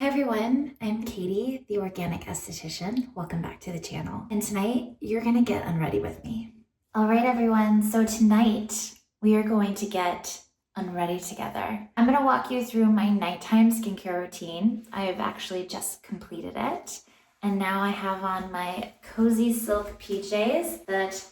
Hi everyone, I'm Katie, the Organic Esthetician. Welcome back to the channel. And tonight, you're gonna get unready with me. All right, everyone, so tonight, we are going to get unready together. I'm gonna walk you through my nighttime skincare routine. I've actually just completed it. And now I have on my cozy silk PJs that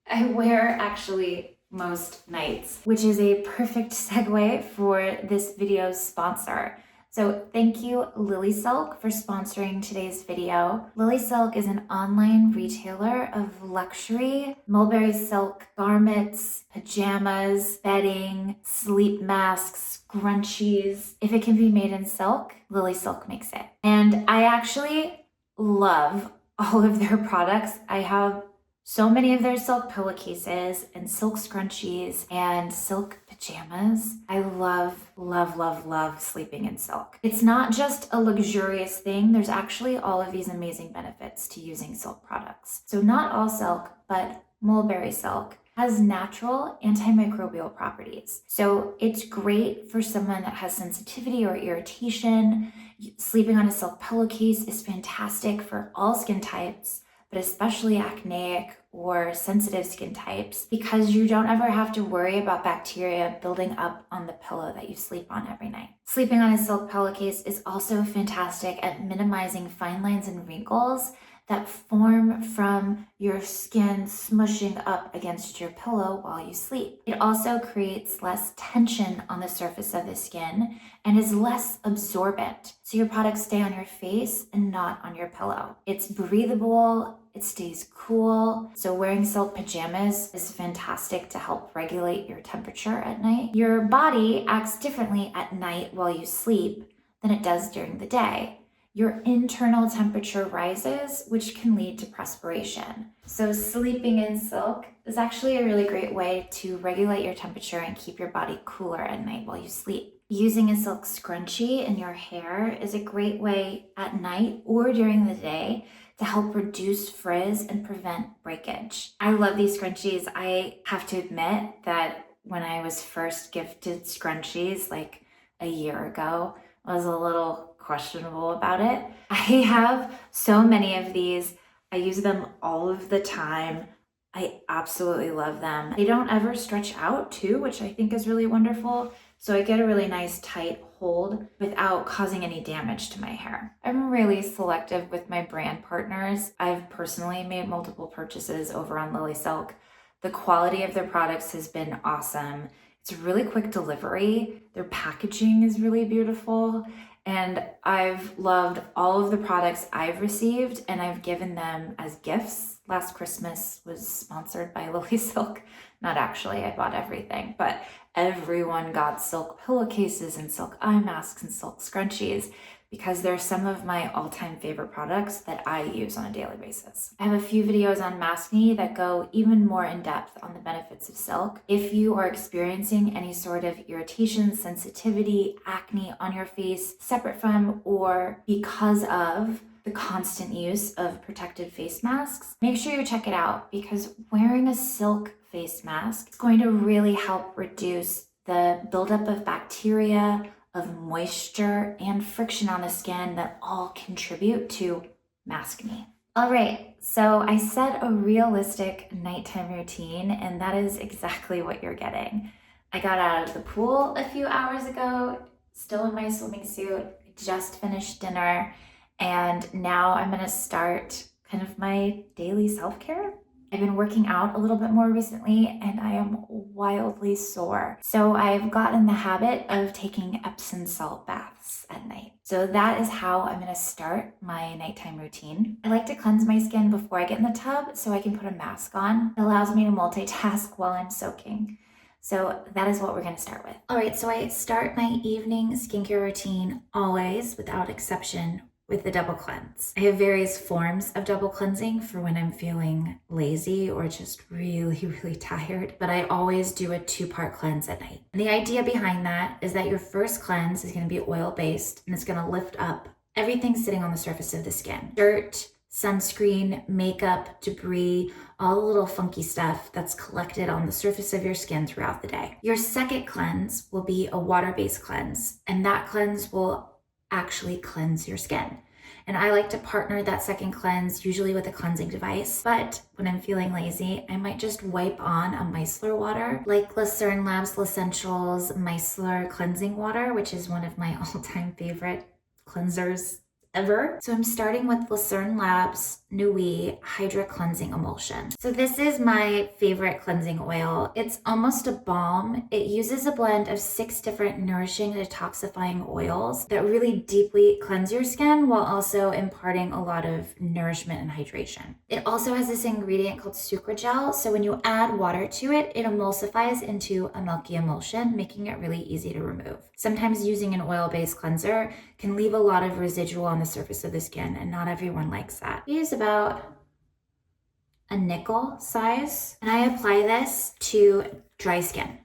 I wear actually most nights, which is a perfect segue for this video's sponsor. So thank you, Lily Silk, for sponsoring today's video. Lily Silk is an online retailer of luxury mulberry silk garments, pajamas, bedding, sleep masks, scrunchies. If it can be made in silk, Lily Silk makes it. And I actually love all of their products. I have so many of their silk pillowcases and silk scrunchies and silk pajamas. I love, love, love, love sleeping in silk. It's not just a luxurious thing. There's actually all of these amazing benefits to using silk products. So not all silk, but mulberry silk has natural antimicrobial properties. So it's great for someone that has sensitivity or irritation. Sleeping on a silk pillowcase is fantastic for all skin types, but especially acneic or sensitive skin types, because you don't ever have to worry about bacteria building up on the pillow that you sleep on every night. Sleeping on a silk pillowcase is also fantastic at minimizing fine lines and wrinkles that form from your skin smushing up against your pillow while you sleep. It also creates less tension on the surface of the skin and is less absorbent, so your products stay on your face and not on your pillow. It's breathable, it stays cool, so wearing silk pajamas is fantastic to help regulate your temperature at night. Your body acts differently at night while you sleep than it does during the day. Your internal temperature rises, which can lead to perspiration. So sleeping in silk is actually a really great way to regulate your temperature and keep your body cooler at night while you sleep. Using a silk scrunchie in your hair is a great way at night or during the day to help reduce frizz and prevent breakage. I love these scrunchies. I have to admit that when I was first gifted scrunchies like a year ago, I was a little questionable about it. I have so many of these. I use them all of the time. I absolutely love them. They don't ever stretch out too, which I think is really wonderful. So I get a really nice tight hold without causing any damage to my hair. I'm really selective with my brand partners. I've personally made multiple purchases over on Lily Silk. The quality of their products has been awesome. It's really quick delivery. Their packaging is really beautiful. And I've loved all of the products I've received and I've given them as gifts. Last Christmas was sponsored by Lily Silk. Not actually, I bought everything, but everyone got silk pillowcases and silk eye masks and silk scrunchies because they're some of my all-time favorite products that I use on a daily basis. I have a few videos on Mask Me that go even more in depth on the benefits of silk. If you are experiencing any sort of irritation, sensitivity, acne on your face, separate from or because of the constant use of protective face masks, make sure you check it out because wearing a silk face mask is going to really help reduce the buildup of bacteria, of moisture and friction on the skin that all contribute to mask me. All right, so I set a realistic nighttime routine and that is exactly what you're getting. I got out of the pool a few hours ago, still in my swimming suit, I just finished dinner, and now I'm gonna start kind of my daily self-care. I've been working out a little bit more recently and I am wildly sore. So I've gotten the habit of taking Epsom salt baths at night. So that is how I'm gonna start my nighttime routine. I like to cleanse my skin before I get in the tub so I can put a mask on. It allows me to multitask while I'm soaking. So that is what we're gonna start with. All right, so I start my evening skincare routine always, without exception, with the double cleanse. I have various forms of double cleansing for when I'm feeling lazy or just really, really tired, but I always do a 2-part cleanse at night. And the idea behind that is that your first cleanse is gonna be oil-based and it's gonna lift up everything sitting on the surface of the skin. Dirt, sunscreen, makeup, debris, all the little funky stuff that's collected on the surface of your skin throughout the day. Your second cleanse will be a water-based cleanse, and that cleanse will actually cleanse your skin. And I like to partner that second cleanse usually with a cleansing device, but when I'm feeling lazy, I might just wipe on a micellar water, like Lucerne Labs L'Essentials Micellar Cleansing Water, which is one of my all-time favorite cleansers ever. So I'm starting with Lucerne Labs Nui Hydra Cleansing Emulsion. So this is my favorite cleansing oil. It's almost a balm. It uses a blend of 6 different nourishing and detoxifying oils that really deeply cleanse your skin while also imparting a lot of nourishment and hydration. It also has this ingredient called sucragel. So when you add water to it, it emulsifies into a milky emulsion, making it really easy to remove. Sometimes using an oil-based cleanser can leave a lot of residual on the surface of the skin, and not everyone likes that. I use about a nickel size, and I apply this to dry skin.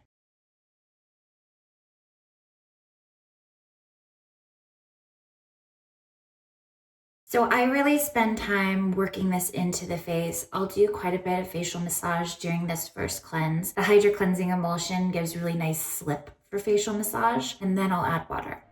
So I really spend time working this into the face. I'll do quite a bit of facial massage during this first cleanse. The Hydra Cleansing Emulsion gives really nice slip for facial massage, and then I'll add water.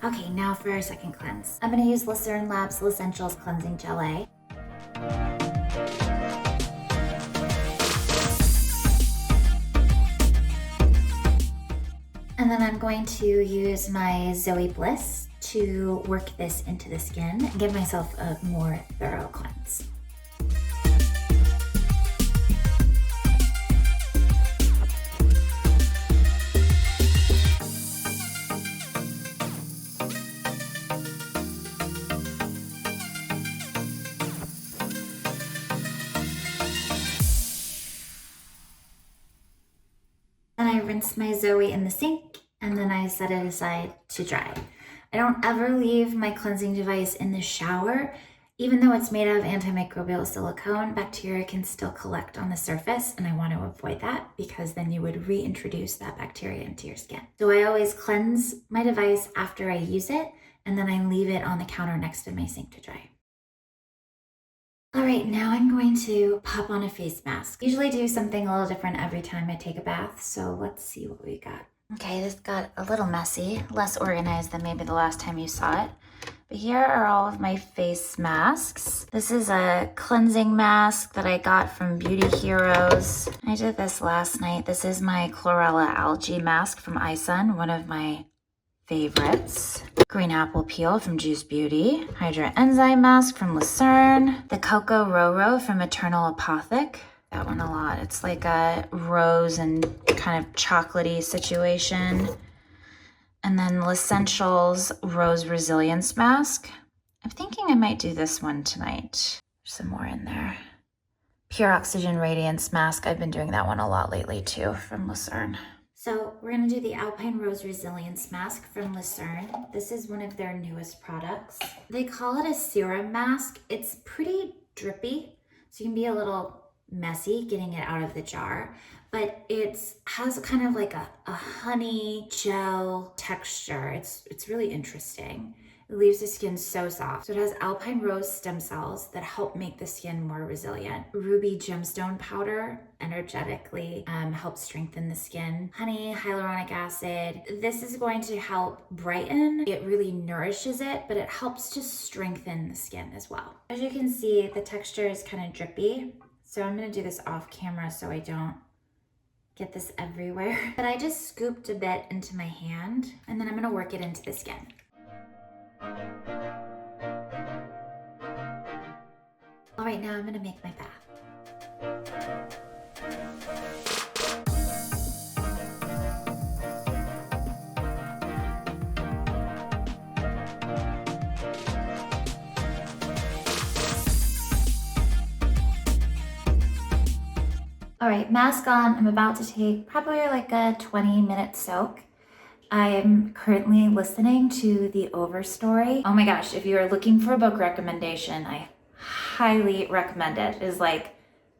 Okay, now for our second cleanse. I'm gonna use Lucerne Labs L'Essentials Cleansing Gelée. And then I'm going to use my Zoe Bliss to work this into the skin and give myself a more thorough cleanse. Then I rinse my Zoe in the sink, and then I set it aside to dry. I don't ever leave my cleansing device in the shower. Even though it's made out of antimicrobial silicone, bacteria can still collect on the surface, and I want to avoid that because then you would reintroduce that bacteria into your skin. So I always cleanse my device after I use it, and then I leave it on the counter next to my sink to dry. All right, now I'm going to pop on a face mask. Usually do something a little different every time I take a bath, so let's see what we got. Okay, this got a little messy, less organized than maybe the last time you saw it. But here are all of my face masks. This is a cleansing mask that I got from Beauty Heroes. I did this last night. This is my chlorella algae mask from iSun, one of my favorites. Green apple peel from Juice Beauty. Hydra enzyme mask from Lucerne. The cocoa roro from Eternal Apothic. That one a lot. It's like a rose and kind of chocolatey situation. And then L'Essentials Rose Resilience Mask. I'm thinking I might do this one tonight. There's some more in there. Pure Oxygen Radiance Mask. I've been doing that one a lot lately too from Lucerne. So we're gonna do the Alpine Rose Resilience Mask from Lucerne. This is one of their newest products. They call it a serum mask. It's pretty drippy, so you can be a little messy getting it out of the jar, but it has kind of like a honey gel texture. It's really interesting. It leaves the skin so soft. So it has Alpine Rose stem cells that help make the skin more resilient. Ruby gemstone powder energetically helps strengthen the skin. Honey, hyaluronic acid. This is going to help brighten. It really nourishes it, but it helps to strengthen the skin as well. As you can see, the texture is kind of drippy. So I'm gonna do this off camera so I don't get this everywhere. But I just scooped a bit into my hand, and then I'm gonna work it into the skin. All right, now I'm gonna make my bath. All right, mask on. I'm about to take probably like a 20-minute soak. I am currently listening to The Overstory. Oh my gosh, if you are looking for a book recommendation, I highly recommend it. It is like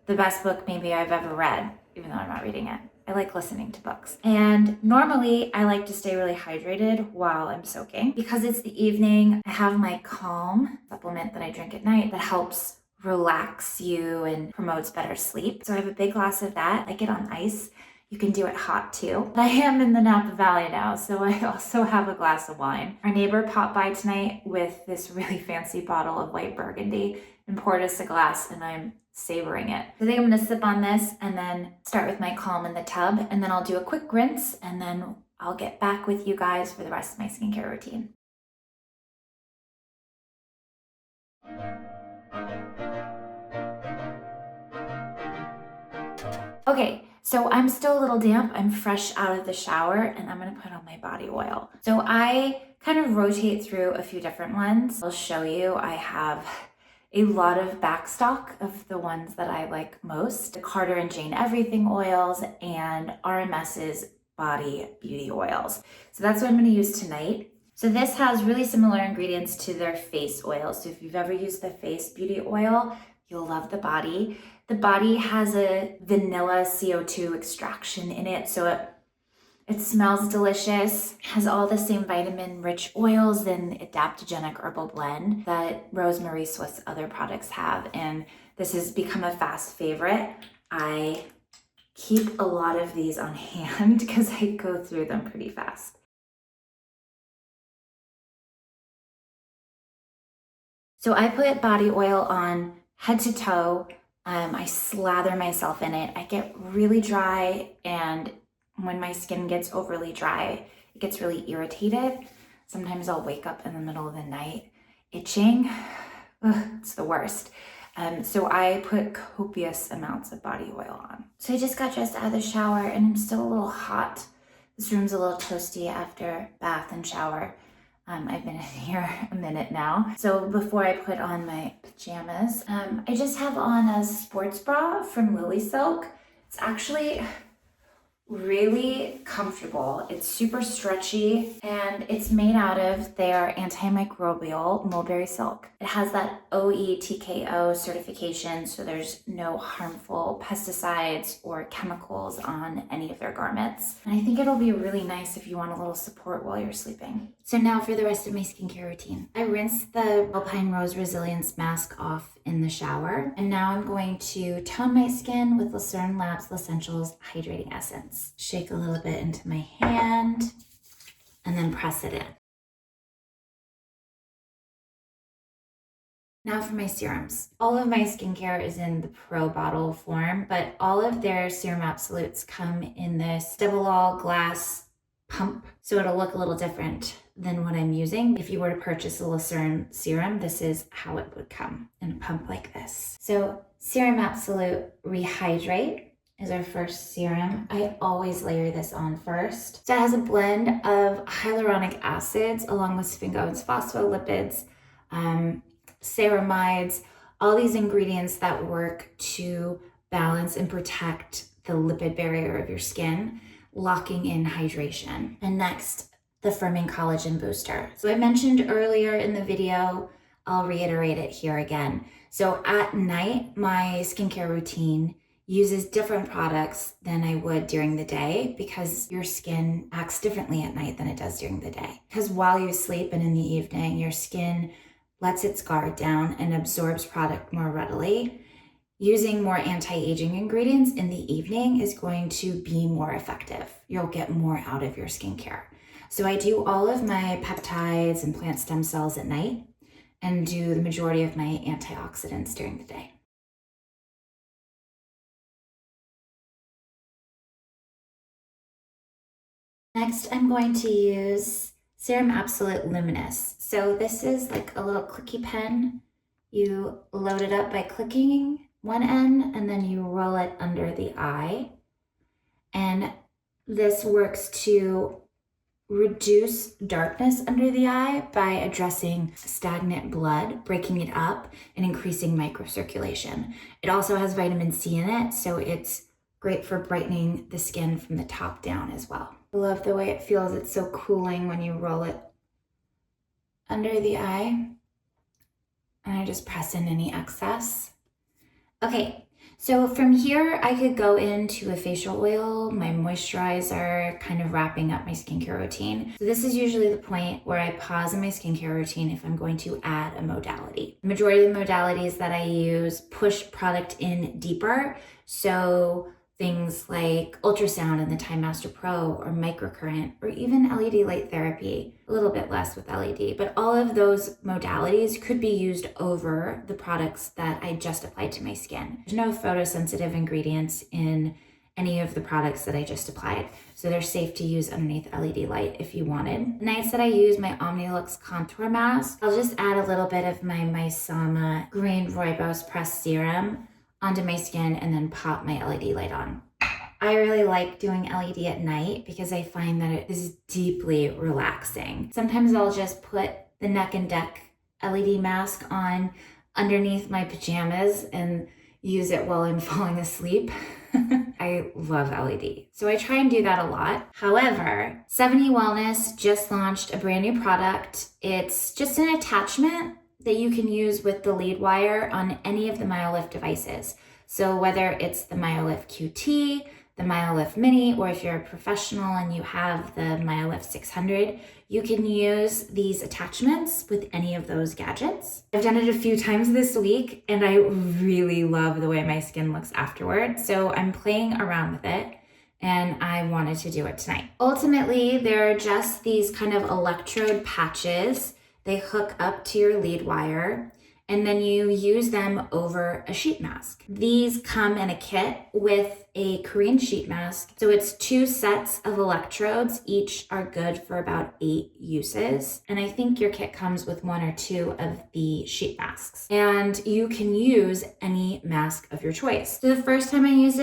the best book maybe I've ever read, even though I'm not reading it. I like listening to books. And normally I like to stay really hydrated while I'm soaking. Because it's the evening, I have my Calm supplement that I drink at night that helps relax you and promotes better sleep. So I have a big glass of that. I get on ice. You can do it hot too. But I am in the Napa Valley now, so I also have a glass of wine. Our neighbor popped by tonight with this really fancy bottle of white Burgundy and poured us a glass, and I'm savoring it. I think I'm gonna sip on this and then start with my Calm in the tub, and then I'll do a quick rinse, and then I'll get back with you guys for the rest of my skincare routine. Okay, so I'm still a little damp. I'm fresh out of the shower, and I'm gonna put on my body oil. So I kind of rotate through a few different ones. I'll show you. I have a lot of backstock of the ones that I like most. The Carter and Jane Everything oils and RMS's body beauty oils. So that's what I'm gonna use tonight. So this has really similar ingredients to their face oil. So if you've ever used the face beauty oil, you'll love the body. The body has a vanilla CO2 extraction in it, so it smells delicious, has all the same vitamin-rich oils and adaptogenic herbal blend that Rosemary Swiss other products have, and this has become a fast favorite. I keep a lot of these on hand because I go through them pretty fast. So I put body oil on head to toe. I slather myself in it. I get really dry, and when my skin gets overly dry, it gets really irritated. Sometimes I'll wake up in the middle of the night itching. Ugh, it's the worst. So I put copious amounts of body oil on. So I just got dressed out of the shower, and I'm still a little hot. This room's a little toasty after bath and shower. I've been in here a minute now. So before I put on my pajamas, I just have on a sports bra from Lily Silk. It's actually really comfortable. It's super stretchy, and it's made out of their antimicrobial mulberry silk. It has that OETKO certification, so there's no harmful pesticides or chemicals on any of their garments. And I think it'll be really nice if you want a little support while you're sleeping. So now for the rest of my skincare routine. I rinsed the Alpine Rose Resilience Mask off in the shower, and now I'm going to tone my skin with Lucerne Labs L'Essentials Hydrating Essence. Shake a little bit into my hand and then press it in. Now for my serums. All of my skincare is in the Pro bottle form, but all of their Serum Absolutes come in this double-all glass pump, so it'll look a little different than what I'm using. If you were to purchase a Lucerne serum, this is how it would come in a pump like this. So Serum Absolute Rehydrate is our first serum. I always layer this on first. So it has a blend of hyaluronic acids along with sphingosine phospholipids, ceramides, all these ingredients that work to balance and protect the lipid barrier of your skin, locking in hydration. And next, the Firming Collagen Booster. So I mentioned earlier in the video, I'll reiterate it here again. So at night, my skincare routine uses different products than I would during the day because your skin acts differently at night than it does during the day. Because while you sleep and in the evening, your skin lets its guard down and absorbs product more readily. Using more anti-aging ingredients in the evening is going to be more effective. You'll get more out of your skincare. So I do all of my peptides and plant stem cells at night and do the majority of my antioxidants during the day. Next, I'm going to use Serum Absolute Luminous. So this is like a little clicky pen. You load it up by clicking one end and then you roll it under the eye. And this works to reduce darkness under the eye by addressing stagnant blood, breaking it up, and increasing microcirculation. It also has vitamin C in it, so it's great for brightening the skin from the top down as well. I love the way it feels. It's so cooling when you roll it under the eye. And I just press in any excess. Okay, so from here, I could go into a facial oil, my moisturizer, kind of wrapping up my skincare routine. So this is usually the point where I pause in my skincare routine if I'm going to add a modality. The majority of the modalities that I use push product in deeper. So things like ultrasound in the Time Master Pro or microcurrent or even LED light therapy, a little bit less with LED, but all of those modalities could be used over the products that I just applied to my skin. There's no photosensitive ingredients in any of the products that I just applied, so they're safe to use underneath LED light if you wanted. The nights that I use my Omnilux contour mask, I'll just add a little bit of my Mysama green rooibos pressed serum onto my skin and then pop my LED light on. I really like doing LED at night because I find that it is deeply relaxing. Sometimes I'll just put the neck and neck LED mask on underneath my pajamas and use it while I'm falling asleep. I love LED. So I try and do that a lot. However, 70 Wellness just launched a brand new product. It's just an attachment that you can use with the lead wire on any of the MyoLift devices. So whether it's the MyoLift QT, the MyoLift Mini, or if you're a professional and you have the MyoLift 600, you can use these attachments with any of those gadgets. I've done it a few times this week and I really love the way my skin looks afterward. So I'm playing around with it and I wanted to do it tonight. Ultimately, they're just these kind of electrode patches. They hook up to your lead wire and then you use them over a sheet mask. These come in a kit with a Korean sheet mask. So it's 2 sets of electrodes. Each are good for about 8 uses. And I think your kit comes with 1 or 2 of the sheet masks. And you can use any mask of your choice. So the first time I used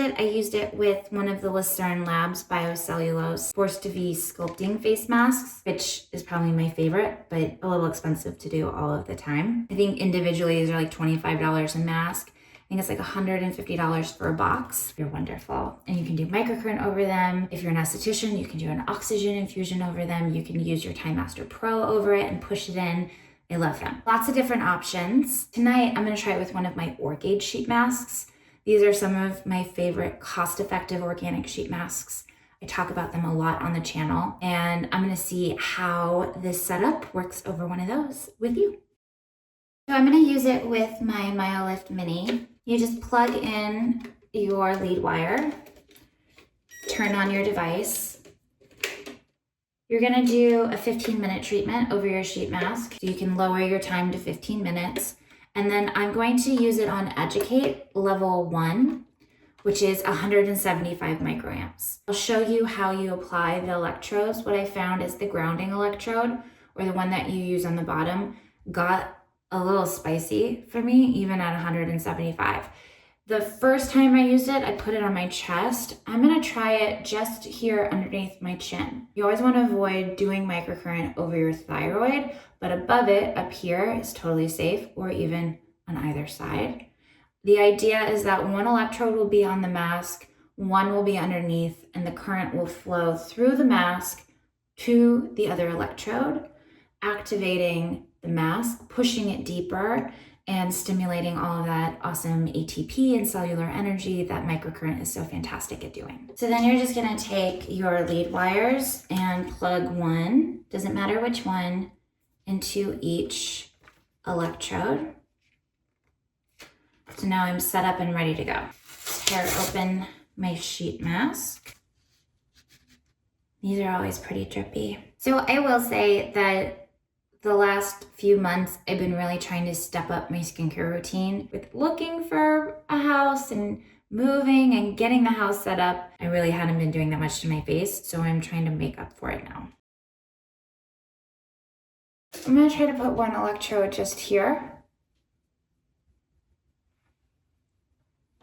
it with one of the Lucerne Labs Biocellulose Force to V sculpting face masks, which is probably my favorite, but a little expensive to do all of the time. I think individually these are like $25 a mask. I think it's like $150 for a box. They're wonderful. And you can do microcurrent over them. If you're an esthetician, you can do an oxygen infusion over them. You can use your Time Master Pro over it and push it in. I love them. Lots of different options. Tonight, I'm gonna try it with one of my Orgage sheet masks. These are some of my favorite cost-effective organic sheet masks. I talk about them a lot on the channel, and I'm gonna see how this setup works over one of those with you. So I'm gonna use it with my MyoLift Mini. You just plug in your lead wire, turn on your device. You're gonna do a 15-minute treatment over your sheet mask. So you can lower your time to 15 minutes. And then I'm going to use it on Educate level 1, which is 175 microamps. I'll show you how you apply the electrodes. What I found is the grounding electrode, or the one that you use on the bottom, got a little spicy for me, even at 175. The first time I used it, I put it on my chest. I'm gonna try it just here underneath my chin. You always wanna avoid doing microcurrent over your thyroid, but above it, up here, is totally safe, or even on either side. The idea is that one electrode will be on the mask, one will be underneath, and the current will flow through the mask to the other electrode, activating the mask, pushing it deeper, and stimulating all of that awesome ATP and cellular energy that microcurrent is so fantastic at doing. So then you're just gonna take your lead wires and plug one, doesn't matter which one, into each electrode. So now I'm set up and ready to go. Tear open my sheet mask. These are always pretty drippy. So I will say that the last few months, I've been really trying to step up my skincare routine with looking for a house and moving and getting the house set up. I really hadn't been doing that much to my face, so I'm trying to make up for it now. I'm gonna try to put one electrode just here.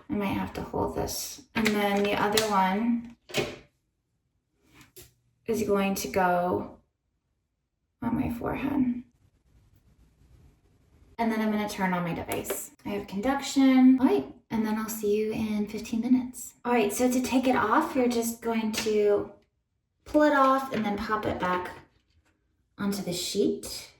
I might have to hold this. And then the other one is going to go on my forehead. And then I'm going to turn on my device. I have conduction. All right, and then I'll see you in 15 minutes. All right, so to take it off, you're just going to pull it off and then pop it back onto the sheet.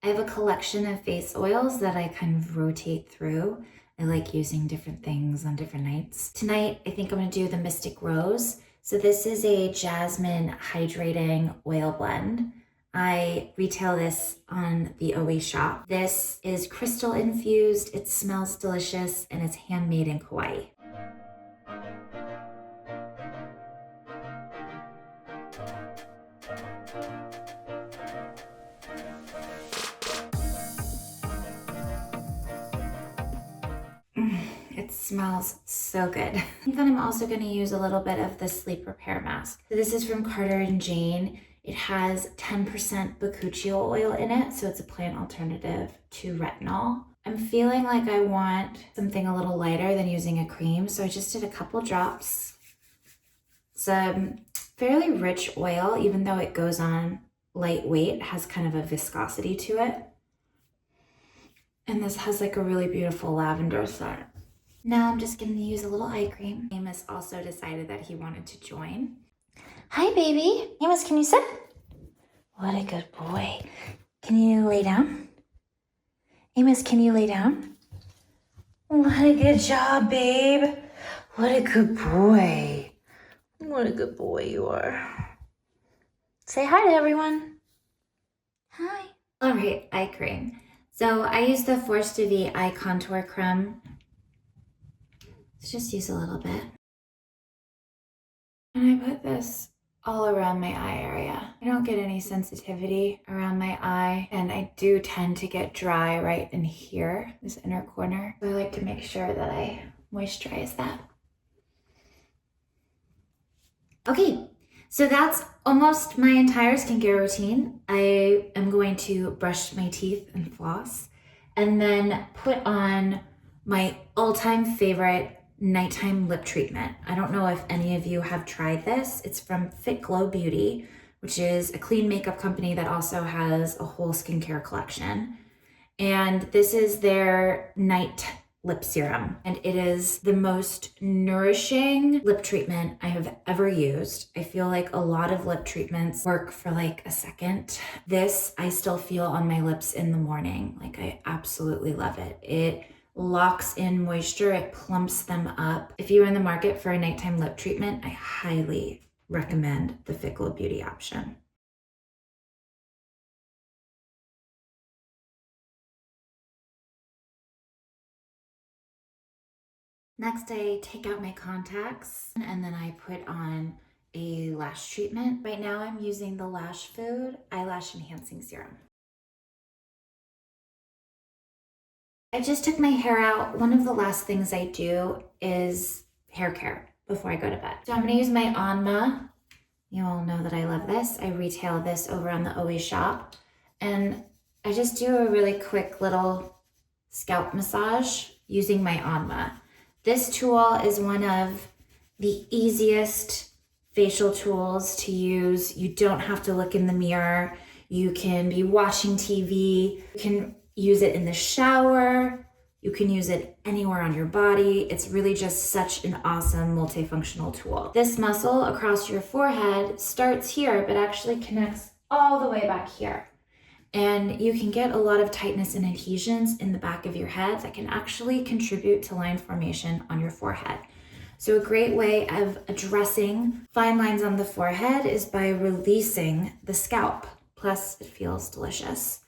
I have a collection of face oils that I kind of rotate through. I like using different things on different nights. Tonight, I think I'm gonna do the Mystic Rose. So this is a jasmine hydrating oil blend. I retail this on the OE shop. This is crystal infused, it smells delicious, and it's handmade in Kauai. It smells so good. And then I'm also going to use a little bit of the sleep repair mask. So this is from Carter and Jane. It has 10% bakuchiol oil in it, so it's a plant alternative to retinol. I'm feeling like I want something a little lighter than using a cream, so I just did a couple drops. It's a fairly rich oil, even though it goes on lightweight, it has kind of a viscosity to it. And this has like a really beautiful lavender scent. Now I'm just going to use a little eye cream. Amos also decided that he wanted to join. Hi, baby. Amos, can you sit? What a good boy. Can you lay down? Amos, can you lay down? What a good job, babe. What a good boy. What a good boy you are. Say hi to everyone. Hi. All right, eye cream. So I use the Force de Vie Eye Contour Creme. Let's just use a little bit. And I put this all around my eye area. I don't get any sensitivity around my eye, and I do tend to get dry right in here, this inner corner. So I like to make sure that I moisturize that. Okay, so that's almost my entire skincare routine. I am going to brush my teeth and floss, and then put on my all-time favorite nighttime lip treatment. I don't know if any of you have tried this. It's from Fit Glow Beauty, which is a clean makeup company that also has a whole skincare collection. And this is their night lip serum, and it is the most nourishing lip treatment I have ever used. I feel like a lot of lip treatments work for like a second. This I still feel on my lips in the morning. Like, I absolutely love it. It locks in moisture, it plumps them up. If you're in the market for a nighttime lip treatment, I highly recommend the Fit Glow Beauty option. Next, I take out my contacts and then I put on a lash treatment. Right now I'm using the Lash Food Eyelash Enhancing Serum. I just took my hair out. One of the last things I do is hair care before I go to bed. So I'm gonna use my Anma. You all know that I love this. I retail this over on the OE shop. And I just do a really quick little scalp massage using my Anma. This tool is one of the easiest facial tools to use. You don't have to look in the mirror. You can be watching TV. You can use it in the shower. You can use it anywhere on your body. It's really just such an awesome multifunctional tool. This muscle across your forehead starts here, but actually connects all the way back here. And you can get a lot of tightness and adhesions in the back of your head that can actually contribute to line formation on your forehead. So a great way of addressing fine lines on the forehead is by releasing the scalp. Plus, it feels delicious.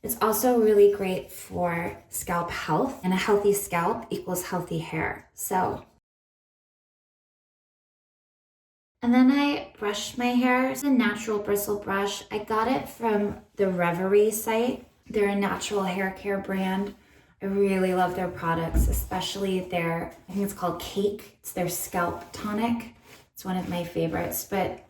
It's also really great for scalp health, and a healthy scalp equals healthy hair. And then I brush my hair. It's a natural bristle brush. I got it from the Reverie site. They're a natural hair care brand. I really love their products, especially their, I think it's called Cake. It's their scalp tonic. It's one of my favorites, but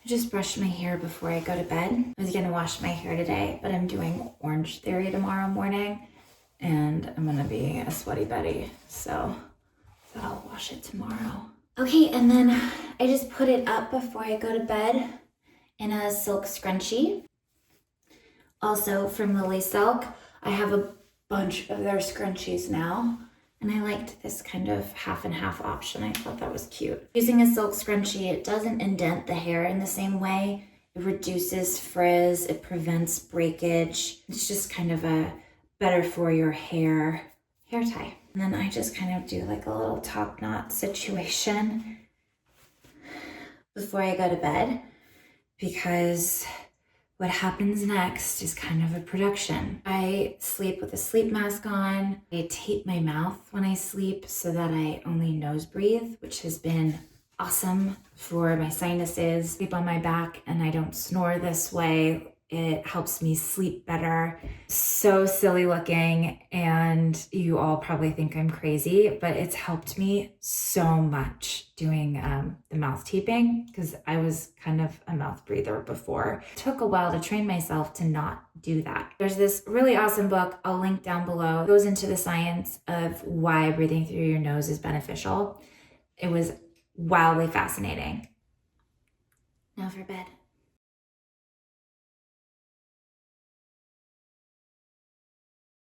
I just brushed my hair before I go to bed. I was gonna wash my hair today, but I'm doing Orange Theory tomorrow morning, and I'm gonna be a sweaty Betty, so I'll wash it tomorrow. Okay, and then I just put it up before I go to bed in a silk scrunchie. Also from Lily Silk, I have a bunch of their scrunchies now, and I liked this kind of half and half option. I thought that was cute. Using a silk scrunchie, it doesn't indent the hair in the same way. It reduces frizz, it prevents breakage. It's just kind of a better for your hair tie. And then I just kind of do like a little top knot situation before I go to bed, because what happens next is kind of a production. I sleep with a sleep mask on. I tape my mouth when I sleep so that I only nose breathe, which has been awesome for my sinuses. Sleep on my back and I don't snore this way. It helps me sleep better. So silly looking, and you all probably think I'm crazy, but it's helped me so much doing the mouth taping, because I was kind of a mouth breather before. It took a while to train myself to not do that. There's this really awesome book, I'll link down below. It goes into the science of why breathing through your nose is beneficial. It was wildly fascinating. Now for bed.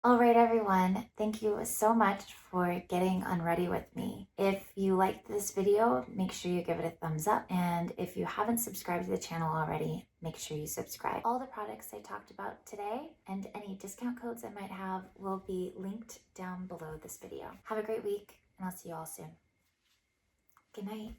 All right, everyone, thank you so much for getting unready with me. If you liked this video, make sure you give it a thumbs up. And if you haven't subscribed to the channel already, make sure you subscribe. All the products I talked about today and any discount codes I might have will be linked down below this video. Have a great week, and I'll see you all soon. Good night.